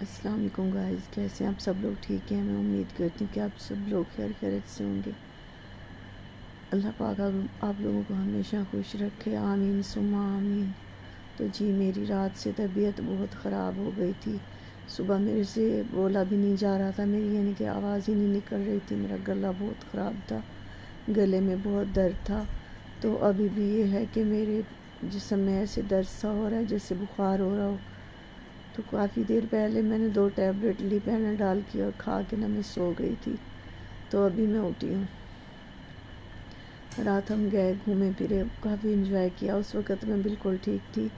अस्सलाम वालेकुम गाइस, कैसे हैं आप सब लोग? ठीक हैं। मैं उम्मीद करती हूँ कि आप सब लोग खैर खैरियत से होंगे। अल्लाह पाक आप लोगों को हमेशा खुश रखे, आमीन सुम्मा आमीन। तो जी, मेरी रात से तबीयत बहुत ख़राब हो गई थी। सुबह मेरे से बोला भी नहीं जा रहा था, मेरी यानी कि आवाज़ ही नहीं निकल रही थी। मेरा गला बहुत ख़राब था, गले में बहुत दर्द था। तो अभी भी ये है कि मेरे जिस्म में ऐसे दर्द सा हो रहा है जैसे बुखार हो रहा हो। तो काफ़ी देर पहले मैंने 2 टैबलेट ली पैनाडॉल की और खा के ना मैं सो गई थी। तो अभी मैं उठी हूँ। रात हम गए, घूमे फिरे, काफ़ी इन्जॉय किया। उस वक़्त मैं बिल्कुल ठीक थी,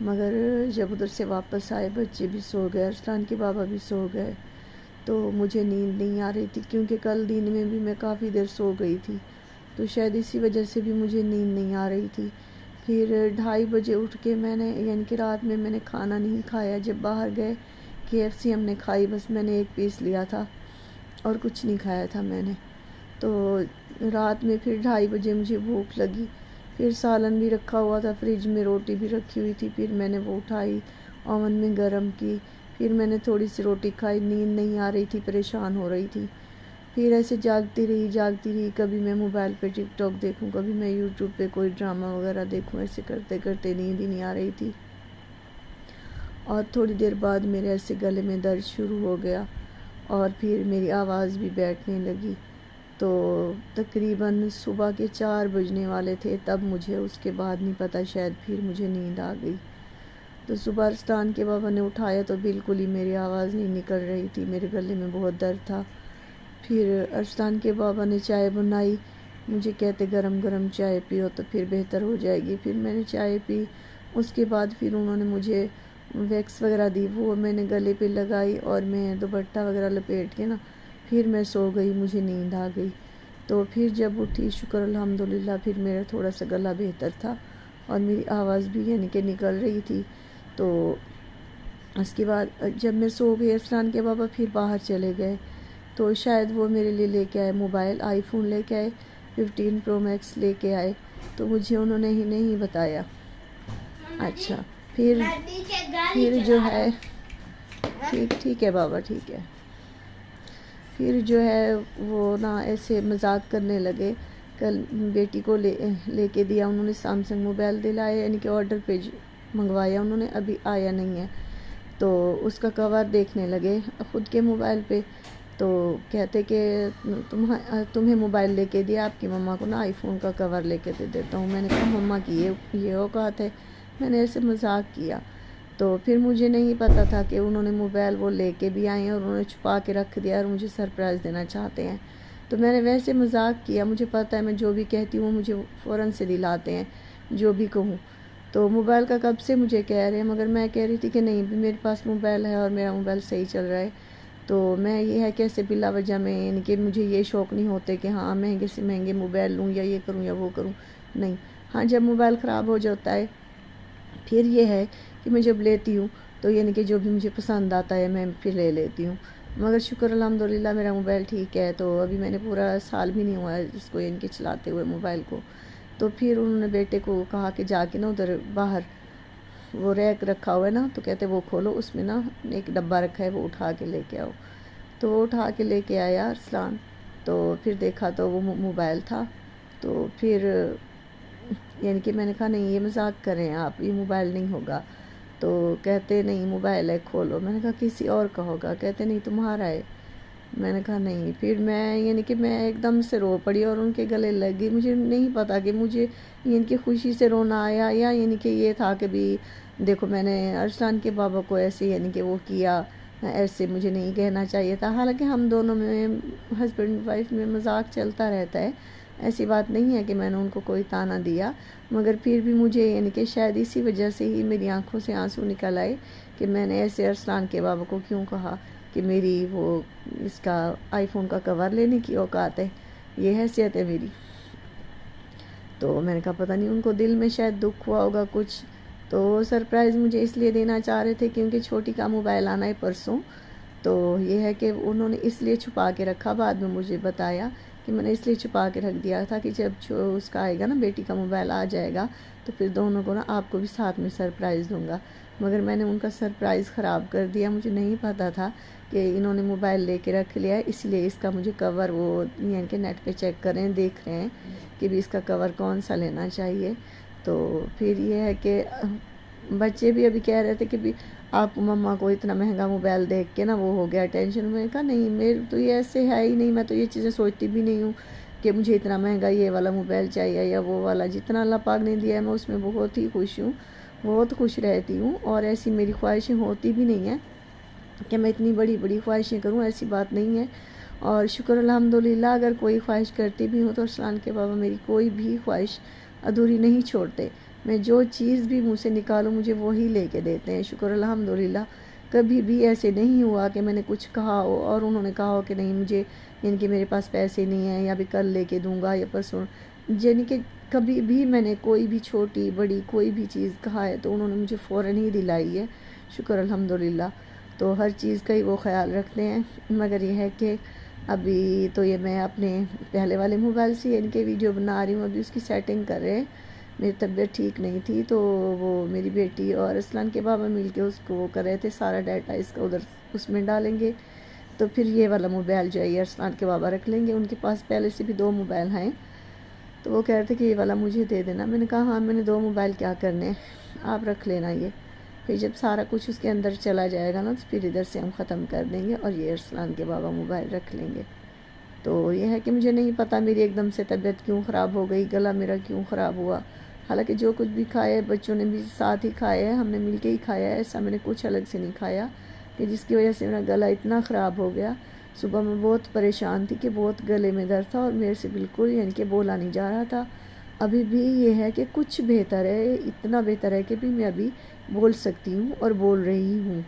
मगर जब उधर से वापस आए बच्चे भी सो गए, अरसलान के बाबा भी सो गए, तो मुझे नींद नहीं आ रही थी क्योंकि कल दिन में भी मैं काफ़ी देर सो गई थी। तो शायद इसी वजह से भी मुझे नींद नहीं आ रही थी। फिर 2:30 बजे उठ के मैंने यानी कि रात में मैंने खाना नहीं खाया। जब बाहर गए KFC हमने खाई, बस मैंने एक पीस लिया था और कुछ नहीं खाया था मैंने। तो रात में फिर 2:30 बजे मुझे भूख लगी। फिर सालन भी रखा हुआ था फ्रिज में, रोटी भी रखी हुई थी। फिर मैंने वो उठाई, ओवन में गर्म की। फिर मैंने थोड़ी सी रोटी खाई। नींद नहीं आ रही थी, परेशान हो रही थी। फिर ऐसे जागती रही। कभी मैं मोबाइल पे टिकटॉक देखूं, कभी मैं यूट्यूब पे कोई ड्रामा वगैरह देखूं। ऐसे करते करते नींद ही नहीं आ रही थी। और थोड़ी देर बाद मेरे ऐसे गले में दर्द शुरू हो गया और फिर मेरी आवाज़ भी बैठने लगी। तो तकरीबन सुबह के 4 बजने वाले थे तब मुझे, उसके बाद नहीं पता, शायद फिर मुझे नींद आ गई। तो सुबह अरसलान के बाबा ने उठाया तो बिल्कुल ही मेरी आवाज़ नहीं निकल रही थी, मेरे गले में बहुत दर्द था। फिर अरसलान के बाबा ने चाय बनाई, मुझे कहते गरम गरम चाय पियो तो फिर बेहतर हो जाएगी। फिर मैंने चाय पी। उसके बाद फिर उन्होंने मुझे वैक्स वगैरह दी, वो मैंने गले पे लगाई और मैं दुपट्टा वगैरह लपेट के ना फिर मैं सो गई, मुझे नींद आ गई। तो फिर जब उठी, शुक्र अल्हम्दुलिल्लाह, फिर मेरा थोड़ा सा गला बेहतर था और मेरी आवाज़ भी यानी कि निकल रही थी। तो उसके बाद जब मैं सो गई, अरसलान के बाबा फिर बाहर चले गए। तो शायद वो मेरे लिए लेके आए मोबाइल, आईफोन लेके आए, 15 प्रो मैक्स लेके आए। तो मुझे उन्होंने ही नहीं बताया। अच्छा, फिर जो है, ठीक ठीक है बाबा, ठीक है। फिर जो है वो ना ऐसे मजाक करने लगे। कल बेटी को लेके दिया उन्होंने, सैमसंग मोबाइल दिलाया, यानी कि ऑर्डर पे मंगवाया उन्होंने, अभी आया नहीं है। तो उसका कवर देखने लगे ख़ुद के मोबाइल पे। तो कहते कि तुम्हें मोबाइल लेके दिया, आपकी मम्मा को ना आईफोन का कवर लेके दे देता हूँ। मैंने कहा मम्मा की ये औकात है। मैंने ऐसे मजाक किया। तो फिर मुझे नहीं पता था कि उन्होंने मोबाइल वो लेके भी आए हैं और उन्होंने छुपा के रख दिया और मुझे सरप्राइज़ देना चाहते हैं। तो मैंने वैसे मजाक किया। मुझे पता है मैं जो भी कहती हूँ मुझे फ़ौरन से दिलाते हैं, जो भी कहूँ। तो मोबाइल का कब से मुझे कह रहे हैं, मगर मैं कह रही थी कि नहीं, मेरे पास मोबाइल है और मेरा मोबाइल सही चल रहा है। तो मैं ये है कैसे बिला वजह में, यानी कि मुझे ये शौक़ नहीं होते कि हाँ महंगे से महंगे मोबाइल लूँ या ये करूँ या वो करूँ, नहीं। हाँ, जब मोबाइल ख़राब हो जाता है फिर ये है कि मैं जब लेती हूँ तो यानी कि जो भी मुझे पसंद आता है मैं फिर ले लेती हूँ। मगर शुक्र अल्हम्दुलिल्लाह मेरा मोबाइल ठीक है। तो अभी मैंने पूरा साल भी नहीं हुआ है इसको यानी कि चलाते हुए मोबाइल को। तो फिर उन्होंने बेटे को कहा कि जाके ना उधर बाहर वो रैक रखा हुआ है ना, तो कहते वो खोलो, उसमें ना एक डब्बा रखा है, वो उठा के लेके आओ। तो वो उठा के लेके आया अरसलान। तो फिर देखा तो वो मोबाइल था। तो फिर यानी कि मैंने कहा नहीं, ये मजाक कर रहे हैं आप, ये मोबाइल नहीं होगा। तो कहते नहीं मोबाइल है, खोलो। मैंने कहा किसी और का होगा। कहते नहीं तुम्हारा है। मैंने कहा नहीं। फिर मैं यानी कि मैं एकदम से रो पड़ी और उनके गले लग गई। मुझे नहीं पता कि मुझे यानी कि खुशी से रोना आया या यानी कि ये था कि भी देखो मैंने अरसलान के बाबा को ऐसे यानी कि वो किया, ऐसे मुझे नहीं कहना चाहिए था। हालांकि हम दोनों में, हस्बैंड वाइफ में, मजाक चलता रहता है, ऐसी बात नहीं है कि मैंने उनको कोई ताना दिया। मगर फिर भी मुझे यानी कि शायद इसी वजह से ही मेरी आंखों से आंसू निकल आए कि मैंने ऐसे अरसलान के बाबा को क्यों कहा कि मेरी वो इसका आईफोन का कवर लेने की औकात है, ये हैसियत है मेरी। तो मैंने कहा पता नहीं उनको दिल में शायद दुख हुआ होगा कुछ। तो सरप्राइज़ मुझे इसलिए देना चाह रहे थे क्योंकि छोटी का मोबाइल आना है परसों। तो ये है कि उन्होंने इसलिए छुपा के रखा, बाद में मुझे बताया कि मैंने इसलिए छुपा के रख दिया था कि जब जो उसका आएगा ना, बेटी का मोबाइल आ जाएगा, तो फिर दोनों को ना आपको भी साथ में सरप्राइज़ दूंगा। मगर मैंने उनका सरप्राइज़ ख़राब कर दिया। मुझे नहीं पता था कि इन्होंने मोबाइल लेके रख लिया है, इसलिए इसका मुझे कवर वो यानी कि नेट पे चेक कर रहे हैं, देख रहे हैं कि भी इसका कवर कौन सा लेना चाहिए। तो फिर ये है कि बच्चे भी अभी कह रहे थे कि भी आप मम्मा को इतना महंगा मोबाइल देख के ना वो हो गया टेंशन। मैंने कहा नहीं, मेरे तो ये ऐसे है ही नहीं, मैं तो ये चीज़ें सोचती भी नहीं हूँ कि मुझे इतना महंगा ये वाला मोबाइल चाहिए या वो वाला। जितना अल्लाह पाक ने दिया है मैं उसमें बहुत ही खुश हूँ, बहुत खुश रहती हूँ, और ऐसी मेरी ख्वाहिशें होती भी नहीं हैं कि मैं इतनी बड़ी बड़ी ख्वाहिशें करूँ, ऐसी बात नहीं है। और शुक्र अल्हम्दुलिल्लाह, अगर कोई ख्वाहिश करती भी हूँ तो अरसलान के बाबा मेरी कोई भी ख्वाहिश अधूरी नहीं छोड़ते। मैं जो चीज़ भी मुँह से निकालूँ मुझे वही लेके देते हैं, शुक्र अल्हम्दुलिल्लाह। कभी भी ऐसे नहीं हुआ कि मैंने कुछ कहा हो और उन्होंने कहा हो कि नहीं मुझे, यानी कि मेरे पास पैसे नहीं हैं या भी कल लेके दूँगा या परसों, यानी कि कभी भी मैंने कोई भी छोटी बड़ी कोई भी चीज़ कहा है तो उन्होंने मुझे फ़ौरन ही दिलाई है, शुक्र अल्हम्दुलिल्लाह। तो हर चीज़ का ही वो ख्याल रखते हैं। मगर ये है कि अभी तो ये मैं अपने पहले वाले मोबाइल से इनके वीडियो बना रही हूँ, अभी उसकी सेटिंग कर रहे हैं। मेरी तबीयत ठीक नहीं थी तो वो मेरी बेटी और असलान के बाबा मिल के उसको वो कर रहे थे, सारा डाटा इसका उधर उसमें डालेंगे। तो फिर ये वाला मोबाइल जो है ये अरसलान के बाबा रख लेंगे। उनके पास पहले से भी 2 मोबाइल हैं, तो वो कह रहे थे कि ये वाला मुझे दे देना। मैंने कहा हाँ, मैंने 2 मोबाइल क्या करने हैं, आप रख लेना ये। फिर जब सारा कुछ उसके अंदर चला जाएगा ना तो फिर इधर से हम ख़त्म कर देंगे और ये अरसलान के बाबा मोबाइल रख लेंगे। तो ये है कि मुझे नहीं पता मेरी एकदम से तबीयत क्यों ख़राब हो गई, गला मेरा क्यों ख़राब हुआ। हालांकि जो कुछ भी खाया बच्चों ने भी साथ ही खाया है, हमने मिल के ही खाया है, ऐसा मैंने कुछ अलग से नहीं खाया कि जिसकी वजह से मेरा गला इतना ख़राब हो गया। सुबह मैं बहुत परेशान थी कि बहुत गले में दर्द था और मेरे से बिल्कुल यानी कि बोला नहीं जा रहा था। अभी भी ये है कि कुछ बेहतर है, इतना बेहतर है कि भी मैं अभी बोल सकती हूँ और बोल रही हूँ।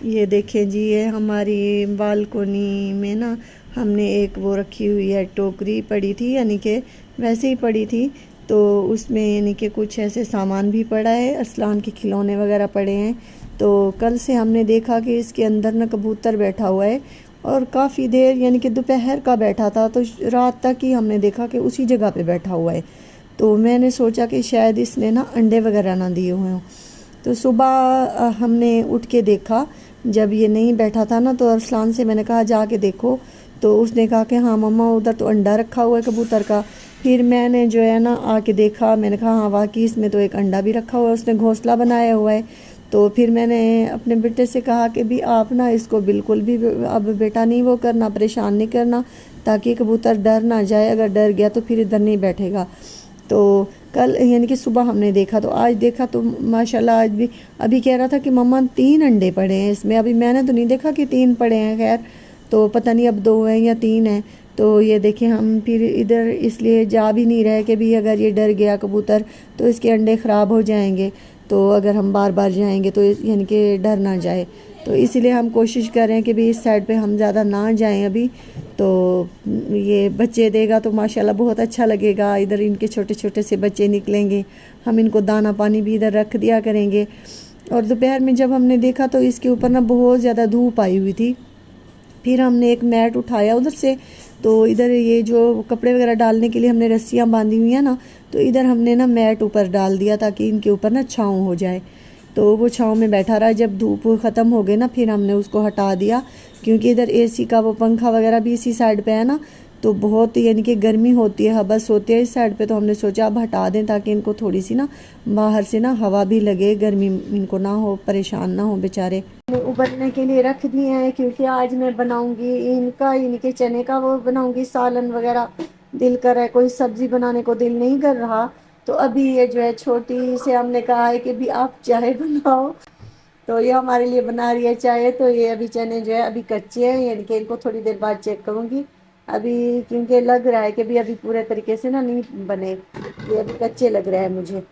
ये देखें जी, ये हमारी बालकोनी में ना हमने एक वो रखी हुई है, टोकरी पड़ी थी यानी कि वैसे ही पड़ी थी, तो उसमें यानी कि कुछ ऐसे सामान भी पड़ा है, अरसलान के खिलौने वगैरह पड़े हैं। तो कल से हमने देखा कि इसके अंदर ना कबूतर बैठा हुआ है और काफ़ी देर यानी कि दोपहर का बैठा था, तो रात तक ही हमने देखा कि उसी जगह पे बैठा हुआ है। तो मैंने सोचा कि शायद इसने ना अंडे वगैरह ना दिए हुए हों। तो सुबह हमने उठ के देखा, जब ये नहीं बैठा था ना तो अरसलान से मैंने कहा जाके देखो, तो उसने कहा कि हाँ मम्मा उधर तो अंडा रखा हुआ है कबूतर का। फिर मैंने जो है ना आके देखा, मैंने कहा हाँ वाकई इसमें तो एक अंडा भी रखा हुआ है, उसने घोंसला बनाया हुआ है। तो फिर मैंने अपने बेटे से कहा कि भी आप ना इसको बिल्कुल भी अब बेटा नहीं वो करना, परेशान नहीं करना, ताकि कबूतर डर ना जाए, अगर डर गया तो फिर इधर नहीं बैठेगा। तो कल यानी कि सुबह हमने देखा, तो आज देखा तो माशाल्लाह आज भी अभी कह रहा था कि मम्मा 3 अंडे पड़े हैं इसमें, अभी मैंने तो नहीं देखा कि 3 पड़े हैं, खैर तो पता नहीं अब 2 हैं या 3 हैं। तो ये देखें हम फिर इधर इसलिए जा भी नहीं रहे कि भी अगर ये डर गया कबूतर तो इसके अंडे ख़राब हो जाएंगे, तो अगर हम बार बार जाएंगे तो यानी कि डर ना जाए, तो इसलिए हम कोशिश कर रहे हैं कि भी इस साइड पे हम ज़्यादा ना जाएं अभी। तो ये बच्चे देगा तो माशाल्लाह बहुत अच्छा लगेगा, इधर इनके छोटे छोटे से बच्चे निकलेंगे, हम इनको दाना पानी भी इधर रख दिया करेंगे। और दोपहर में जब हमने देखा तो इसके ऊपर ना बहुत ज़्यादा धूप आई हुई थी, फिर हमने एक मैट उठाया उधर से, तो इधर ये जो कपड़े वगैरह डालने के लिए हमने रस्सियाँ बांधी हुई हैं ना, तो इधर हमने ना मैट ऊपर डाल दिया ताकि इनके ऊपर ना छाँव हो जाए। तो वो छाँव में बैठा रहा, जब धूप ख़त्म हो गई ना फिर हमने उसको हटा दिया, क्योंकि इधर एसी का वो पंखा वगैरह भी इसी साइड पे है ना, तो बहुत यानी कि गर्मी होती है, हबस होती है इस साइड पे, तो हमने सोचा अब हटा दें ताकि इनको थोड़ी सी ना बाहर से ना हवा भी लगे, गर्मी इनको ना हो, परेशान ना हो बेचारे। उबलने के लिए रख दिए हैं क्योंकि आज मैं बनाऊंगी इनका इनके चने का वो बनाऊंगी सालन वगैरह। दिल कर रहा है, कोई सब्जी बनाने को दिल नहीं कर रहा, तो अभी ये जो है छोटी से हमने कहा है कि भी आप चाय बनाओ, तो ये हमारे लिए बना रही है चाय। तो ये अभी चने जो है अभी कच्चे हैं, यानी कि इनको थोड़ी देर बाद चेक करूंगी अभी, क्योंकि लग रहा है कि भी अभी पूरे तरीके से ना नहीं बने, ये अभी कच्चे लग रहा है मुझे।